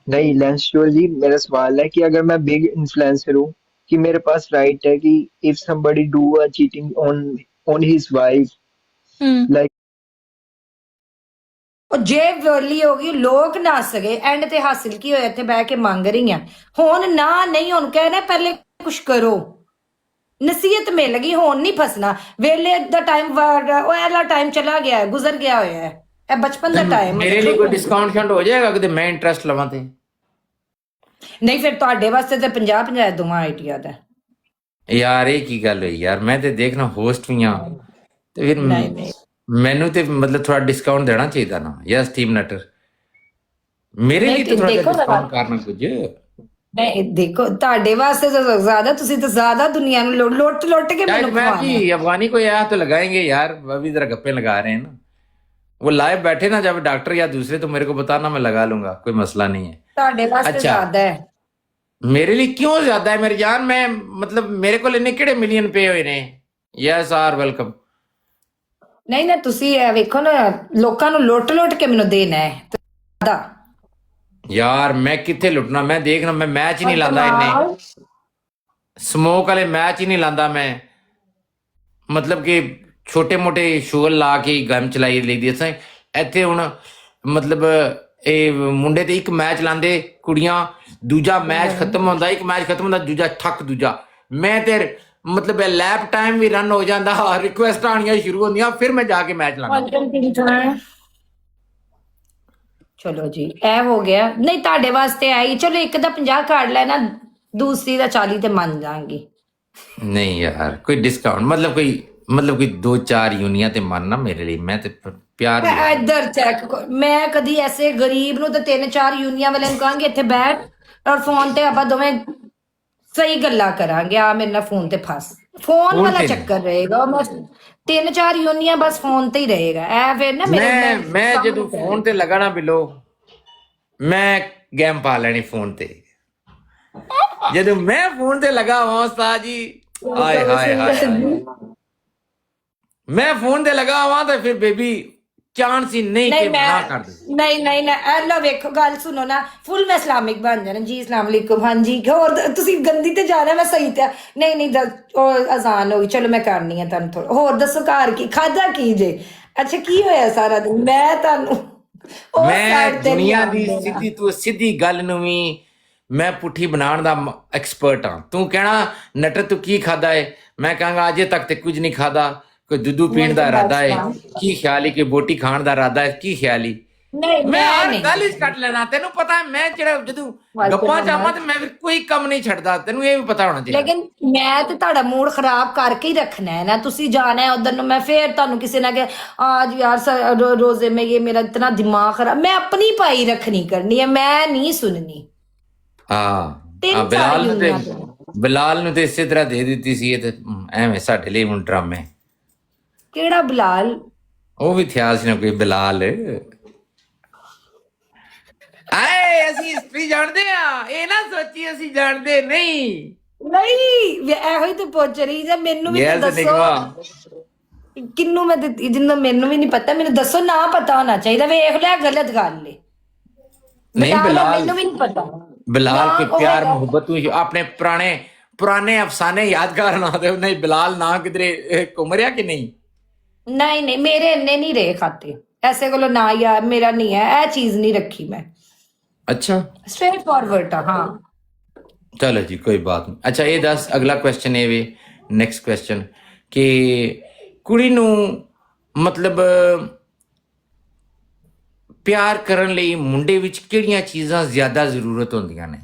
नहीं लेंस टूअर जी, मेरा सवाल है कि अगर मैं बिग इन्फ्लुएंसर हूँ, कि मेरे पास राइट है कि if somebody do a cheating on his wife, like ਉਹ ਜੇ ਵਰਲੀ ਹੋ ਗਈ ਲੋਕ ਨੱਸ ਗਏ ਐਂਡ ਤੇ ਹਾਸਿਲ ਕੀ ਹੋਇਆ ਇੱਥੇ ਬਹਿ ਕੇ ਮੰਗ ਰਹੀ ਆ ਹੁਣ ਨਾ ਨਹੀਂ ਹੁਣ ਕਹਿਣਾ ਪਹਿਲੇ ਕੁਝ ਕਰੋ ਨਸੀਹਤ ਮਿਲ ਗਈ ਹੁਣ ਨਹੀਂ ਫਸਣਾ ਵੇਲੇ ਦਾ ਟਾਈਮ ਉਹ ਐਲਾ ਟਾਈਮ ਚਲਾ ਗਿਆ ਗੁਜ਼ਰ ਗਿਆ ਹੋਇਆ ਹੈ ਇਹ ਬਚਪਨ ਦਾ ਟਾਈਮ ਮੇਰੇ ਲਈ ਕੋਈ ਡਿਸਕਾਊਂਟ ਸ਼ਾਊਂਟ ਹੋ ਜਾਏਗਾ ਕਿਤੇ ਮੈਂ ਇੰਟਰਸਟ ਲਵਾਂ ਤੇ ਨਹੀਂ ਫਿਰ ਤੁਹਾਡੇ ਵਾਸਤੇ ਤੇ 50-50 ਦੋਵਾਂ ਆਈਟੀਆ ਦਾ ਯਾਰ ਇਹ ਕੀ ਗੱਲ ਹੋਈ ਯਾਰ ਮੈਂ ਤੇ ਦੇਖਣਾ ਹੋਸਟ ਵੀ ਆ ਤੇ ਫਿਰ ਨਹੀਂ ਮੈਨੂੰ ਤੇ ਮਤਲਬ ਥੋੜਾ ਡਿਸਕਾਊਂਟ ਦੇਣਾ ਚਾਹੀਦਾ ਨਾ ਯਸ ਟੀਮ ਨਟਰ ਮੇਰੇ ਲਈ ਤਾਂ ਥੋੜਾ ਡਿਸਕਾਊਂਟ ਕਰਨਾ ਕੁਝ ਨਹੀਂ ਦੇਖੋ ਤੁਹਾਡੇ ਵਾਸਤੇ ਤਾਂ ਜ਼ਿਆਦਾ ਤੁਸੀਂ ਤਾਂ ਜ਼ਿਆਦਾ ਦੁਨੀਆ ਨੂੰ ਲੁੱਟ ਕੇ ਮੈਨੂੰ मैं कि अफगानी को यार तो लगाएंगे यार अभी जरा गप्पे लगा रहे हैं ना वो लाइव बैठे ना जब डॉक्टर या दूसरे तो मेरे को बताना मैं लगा लूंगा कोई मसला नहीं है ਤੁਹਾਡੇ ਵਾਸਤੇ ਜ਼ਿਆਦਾ ਹੈ मेरे लिए क्यों ज्यादा है मेरी जान मैं मतलब मेरे को लेने किहड़े मिलियन पे हुए ने यस आर वेलकम ਨਹੀਂ ਨਾ ਤੁਸੀਂ ਇਹ ਵੇਖੋ ਨਾ ਲੋਕਾਂ ਨੂੰ ਲੁੱਟ ਕੇ ਮੈਨੂੰ ਦੇਣਾ ਹੈ ਜ਼ਿਆਦਾ यार मैं किथे लुटना मैं देखना मैं मैच ही नहीं लांदा इन्ने ਸਮੋਕ ਵਾਲੇ ਮੈਚ ਹੀ ਨਹੀਂ ਲਾਂਦਾ ਮੈਂ ਮਤਲਬ ਕਿ ਛੋਟੇ ਮੋਟੇ ਸ਼ੋਲ ਲਾ ਕੇ ਗੇਮ ਚਲਾਈ ਲਈਦੀ ਅਸਾਂ ਇੱਥੇ ਹੁਣ ਮਤਲਬ ਇਹ ਮੁੰਡੇ ਤੇ ਇੱਕ ਮੈਚ ਲਾਂਦੇ ਕੁੜੀਆਂ ਦੂਜਾ ਮੈਚ ਖਤਮ ਹੁੰਦਾ ਇੱਕ ਮੈਚ ਖਤਮ ਹੁੰਦਾ ਦੂਜਾ ਠੱਕ ਦੂਜਾ ਮੈਂ ਤੇ ਮਤਲਬ ਲੈਪ ਟਾਈਮ ਵੀ ਰਨ ਹੋ ਜਾਂਦਾ ਰਿਕੁਐਸਟ ਆਣੀਆਂ ਸ਼ੁਰੂ ਹੁੰਦੀਆਂ ਫਿਰ ਮੈਂ ਜਾ ਕੇ ਮੈਚ ਲਾਂਦਾ ਚਲੋ ਜੀ ਇਹ ਹੋ ਗਿਆ ਨਹੀਂ ਤੁਹਾਡੇ ਵਾਸਤੇ ਆਈ ਚਲੋ ਇੱਕ ਦਾ 50 ਕਾਰਡ ਲੈਣਾ ਦੂਸਰੀ ਦਾ 40 ਤੇ ਮੰਨ ਜਾਾਂਗੀ ਨਹੀਂ ਯਾਰ ਕੋਈ ਡਿਸਕਾਊਂਟ ਮਤਲਬ ਕੋਈ 2-4 ਯੂਨੀਆਂ ਤੇ ਮੰਨਣਾ ਮੇਰੇ ਲਈ ਮੈਂ ਤੇ ਪਿਆਰ ਇੱਧਰ ਚੈੱਕ ਮੈਂ ਕਦੀ ਐਸੇ ਗਰੀਬ ਨੂੰ ਤਾਂ 3-4 ਯੂਨੀਆਂ ਵਾਲੇ ਨੂੰ ਕਹਾਂਗੇ ਇੱਥੇ ਬੈਠ ਔਰ ਫੋਨ ਤੇ ਆਪਾਂ ਦੋਵੇਂ ਸਹੀ ਗੱਲਾਂ ਕਰਾਂਗੇ ਆ ਮੇਰੇ ਨਾਲ ਫੋਨ ਤੇ ਫਸ ਫੋਨ ਵਾਲਾ ਚੱਕਰ ਰਹੇਗਾ ਮੈਂ 3-4 ਯੂਨੀਆਂ ਬਸ ਫੋਨ ਤੇ ਹੀ ਰਹੇਗਾ ਐ ਫਿਰ ਨਾ ਮੈਂ ਜਦੋਂ ਫੋਨ ਤੇ ਲਗਾਣਾ ਬਿਲੋ ਮੈਂ ਗੇਮ ਪਾ ਲੈਣੀ ਫੋਨ ਤੇ ਜਦੋਂ ਮੈਂ ਫੋਨ ਤੇ ਲਗਾ ਹਾਂ ਉਸਤਾਦ ਜੀ ਹਾਏ ਹਾਏ ਹਾਏ ਮੈਂ ਫੋਨ ਤੇ ਲਗਾ ਹਾਂ ਤੇ ਫਿਰ ਬੇਬੀ ਚਾਂਸ ਹੀ ਨਹੀਂ ਕਿ ਨਾ ਕਰ ਦੇ ਨਹੀਂ ਅੱਲਾ ਵੇਖੋ ਗੱਲ ਸੁਣੋ ਨਾ ਫੁੱਲ ਮੈਂ ਇਸਲਾਮਿਕ ਬਣ ਜਾਣਾ ਜੀ ਅਸਲਾਮ ਅਲੈਕੁਮ ਹਾਂਜੀ ਹੋਰ ਤੁਸੀਂ ਗੰਦੀ ਤੇ ਜਾਣਾ ਮੈਂ ਸਹੀ ਤੇ ਨਹੀਂ ਉਹ ਅਜ਼ਾਨ ਹੋ ਗਈ ਚਲੋ ਮੈਂ ਕਰਨੀ ਆ ਤੁਹਾਨੂੰ ਥੋੜਾ ਹੋਰ ਦੱਸੋ ਘਰ ਕੀ ਖਾਦਾ ਕੀ ਜੇ ਅੱਛਾ ਕੀ ਹੋਇਆ ਸਾਰਾ ਦਿਨ ਮੈਂ ਤੁਹਾਨੂੰ ਮੈਂ ਦੁਨੀਆ ਦੀ ਸਿੱਧੀ ਤੋਂ ਸਿੱਧੀ ਗੱਲ ਨੂੰ ਵੀ ਮੈਂ ਪੁੱਠੀ ਬਣਾਉਣ ਦਾ ਐਕਸਪਰਟ ਹਾਂ ਤੂੰ ਕਹਿਣਾ ਨਟਰ ਤੂੰ ਕੀ ਖਾਦਾ ਹੈ ਮੈਂ ਕਹਾਂਗਾ ਅਜੇ ਤੱਕ ਤੇ ਕੁਝ ਨਹੀਂ ਖਾਦਾ ਕੋਈ ਦੁੱਧੂ ਪੀਣ ਦਾ ਇਰਾਦਾ ਹੈ ਕੀ ਖਿਆਲ ਹੈ ਕਿ ਬੋਟੀ ਖਾਣ ਦਾ ਇਰਾਦਾ ਹੈ ਕੀ ਖਿਆਲ ਹੀ ਮੈਂ ਹਰ ਗੱਲ ਹੀ ਕੱਟ ਲੈਣਾ ਤੈਨੂੰ ਪਤਾ ਮੈਂ ਜਿਹੜਾ ਜਦੋਂ ਗੱਪਾਂ ਚਾਹਾਂ ਤੇ ਮੈਂ ਫਿਰ ਕੋਈ ਕੰਮ ਨਹੀਂ ਛੱਡਦਾ ਤੈਨੂੰ ਇਹ ਵੀ ਪਤਾ ਹੋਣਾ ਚਾਹੀਦਾ ਲੇਕਿਨ ਮੈਂ ਤੇ ਤੁਹਾਡਾ ਮੂਡ ਖਰਾਬ ਕਰਕੇ ਹੀ ਰੱਖਣਾ ਹੈ ਨਾ ਤੁਸੀਂ ਜਾਣਾ ਹੈ ਉਧਰ ਨੂੰ ਮੈਂ ਫੇਰ ਤੁਹਾਨੂੰ ਕਿਸੇ ਨਾਲ ਕਿ ਆਜ ਯਾਰ ਰੋਜ਼ੇ में ये मेरा इतना दिमाग खराब मैं अपनी पाई रखनी करनी है मैं नहीं सुननी ਬਿਲਾਲ ਨੂੰ ਤੇ ਇਸੇ ਤਰ੍ਹਾਂ ਦੇ ਦਿੱਤੀ ਸੀ ਇਹ ਤੇ ਐਵੇਂ ਸਾਡੇ ਲਈ ਹੁਣ ਡਰਾਮੇ ਕਿਹੜਾ ਬਿਲਾਲ ਉਹ ਵੀ ਥਿਆ ਸੀ ਨਾ ਕੋਈ ਬਿਲਾਲ ਆਏ ਅਸੀਂ ਹਿਸਟਰੀ ਜਾਣਦੇ ਆ ਇਹ ਨਾ ਸੋਚੀ ਅਸੀਂ ਜਾਣਦੇ ਨਹੀਂ ਇਹੋ ਹੀ ਤੇ ਪੁੱਛ ਰਹੀ ਜੇ ਮੈਨੂੰ ਵੀ ਦੱਸੋ ਕਿੰਨੂੰ ਮੈਂ ਦਿੱਤੀ ਜਿੰਨੂੰ ਮੈਨੂੰ ਵੀ ਨਹੀਂ ਪਤਾ ਮੈਨੂੰ ਦੱਸੋ ਨਾ ਪਤਾ ਹੋਣਾ ਚਾਹੀਦਾ ਵੇਖ ਲਿਆ ਗਲਤ ਗੱਲ ਏ ਨਹੀਂ ਬਿਲਾਲ ਮੈਨੂੰ ਵੀ ਨਹੀਂ ਪਤਾ ਬਿਲਾਲ ਕੋਈ ਪਿਆਰ ਮੁਹੱਬਤ ਨੂੰ ਆਪਣੇ ਪੁਰਾਣੇ ਅਫਸਾਨੇ ਯਾਦਗਾਰ ਨਾ ਦੇ ਨਹੀਂ ਬਿਲਾਲ ਨਾ ਕਿਧਰੇ ਘੁੰਮ ਰਿਹਾ ਕਿ ਨਹੀਂ ਮੇਰੇ ਇੰਨੇ ਨਹੀਂ ਰਹੇ ਖਾਤੇ ਐਸੇ ਕੋਲੋਂ ਨਾ ਯਾਰ ਮੇਰਾ ਨਹੀਂ ਹੈ ਇਹ ਚੀਜ਼ ਨਹੀਂ ਰੱਖੀ ਮੈਂ ਅੱਛਾ ਸਟ੍ਰੇਟ ਫਾਰਵਰਡ ਹਾਂ ਚਲੋ ਜੀ ਕੋਈ ਬਾਤ ਨਹੀਂ ਅੱਛਾ ਇਹ ਦੱਸ ਅਗਲਾ ਕੁਐਸਚਨ ਇਹ ਵੇ ਨੈਕਸਟ ਕੁਐਸਚਨ ਕਿ ਕੁੜੀ ਨੂੰ ਮਤਲਬ ਪਿਆਰ ਕਰਨ ਲਈ ਮੁੰਡੇ ਵਿੱਚ ਕਿਹੜੀਆਂ ਚੀਜ਼ਾਂ ਜ਼ਿਆਦਾ ਜ਼ਰੂਰਤ ਹੁੰਦੀਆਂ ਨੇ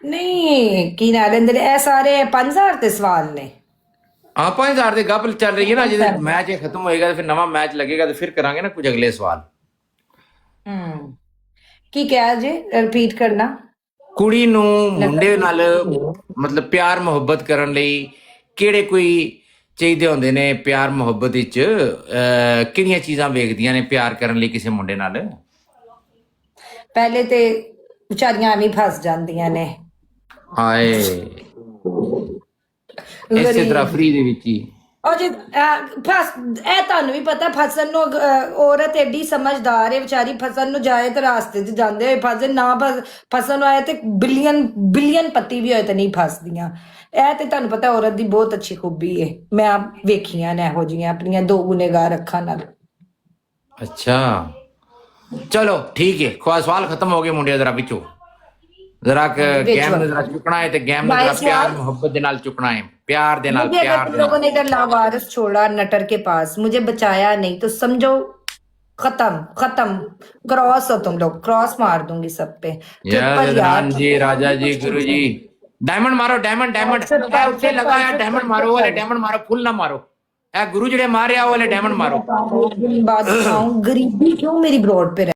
ਨਹੀਂ ਕੀ ਨਾ ਲੈਂਦੇ ਇਹ ਸਾਰੇ 5000 ਤੇ ਸਵਾਲ ਨੇ ਹਾਂ 5000 ਦੇ ਗੱਪ ਚੱਲ ਰਹੀ ਹੈ ਨਾ ਜਦੋਂ ਮੈਚ ਖਤਮ ਹੋਏਗਾ ਫਿਰ ਨਵਾਂ ਮੈਚ ਲੱਗੇਗਾ ਤੇ ਫਿਰ ਕਰਾਂਗੇ ਨਾ ਕੁਝ ਅਗਲੇ ਸਵਾਲ ਕੀ ਕਿਹਾ ਜੀ ਰਿਪੀਟ ਕਰਨਾ ਕੁੜੀ ਨੂੰ ਮੁੰਡੇ ਨਾਲ ਮਤਲਬ ਪਿਆਰ ਮੁਹੱਬਤ ਕਰਨ ਲਈ ਕਿਹੜੇ ਕੋਈ ਚਾਹੀਦੇ ਹੁੰਦੇ ਨੇ ਪਿਆਰ ਮੁਹੱਬਤ ਵਿੱਚ ਕਿਹੜੀਆਂ ਚੀਜ਼ਾਂ ਵੇਖਦੀਆਂ ਨੇ ਪਿਆਰ ਕਰਨ ਲਈ ਕਿਸੇ ਮੁੰਡੇ ਨਾਲ ਪਹਿਲੇ ਤੇ ਵਿਚਾਰੀਆਂ ਐਵੇਂ ਫਸ ਜਾਂਦੀਆਂ ਨੇ ਹਾਏ ਇਸੇ ਤਰ੍ਹਾਂ ਫਰੀ ਦੇ ਵਿੱਚ ਹੀ ਉਹ ਜੀ ਇਹ ਤੁਹਾਨੂੰ ਵੀ ਪਤਾ ਫਸਣ ਨੂੰ ਔਰਤ ਐਡੀ ਸਮਝਦਾਰ ਹੈ ਵਿਚਾਰੀ ਫਸਣ ਨੂੰ ਜਾਏ ਤੇ ਰਾਸਤੇ 'ਚ ਜਾਂਦੇ ਹੋਏ ਫਸੇ ਨਾ ਫਸਣ ਨੂੰ ਆਏ ਤੇ ਬਿਲੀਅਨ ਪਤੀ ਵੀ ਹੋਏ ਤੇ ਨਹੀਂ ਫਸਦੀਆਂ ਇਹ ਤੇ ਤੁਹਾਨੂੰ ਪਤਾ ਔਰਤ ਦੀ ਬਹੁਤ ਅੱਛੀ ਖੂਬੀ ਹੈ ਮੈਂ ਵੇਖੀਆਂ ਨੇ ਇਹੋ ਜਿਹੀਆਂ ਆਪਣੀਆਂ ਦੋ ਗੁਨੇਗਾਰ ਅੱਖਾਂ ਨਾਲ ਅੱਛਾ ਚਲੋ ਠੀਕ ਹੈ ਸਵਾਲ ਖਤਮ ਹੋ ਗਏ ਮੁੰਡਿਆਂ ਜ਼ਰਾ ਵਿੱਚੋਂ ਜ਼ਰਾ ਗੇਮ ਨੂੰ ਜ਼ਰਾ ਚੁੱਕਣਾ ਹੈ ਤੇ ਗੇਮ ਨੂੰ ਜ਼ਰਾ ਪਿਆਰ ਮੁਹੱਬਤ ਦੇ ਨਾਲ ਚੁੱਕਣਾ है प्यार दे नाल प्यार दे लोगों ने इधर लावारिस छोड़ा नटर के पास मुझे बचाया नहीं तो समझो खत्म क्रॉस हो तुम लोग क्रॉस मार दूंगी सब पे यार जी राजा जी गुरु जी डायमंड मारो डायमंड ਉੱਥੇ ਲਗਾਇਆ डायमंड मारो वाले डायमंड मारो फुल ना मारो ए गुरु जेड़े मारे आ वाले डायमंड मारो बात बताऊं गरीबी क्यों मेरी ब्रॉड पे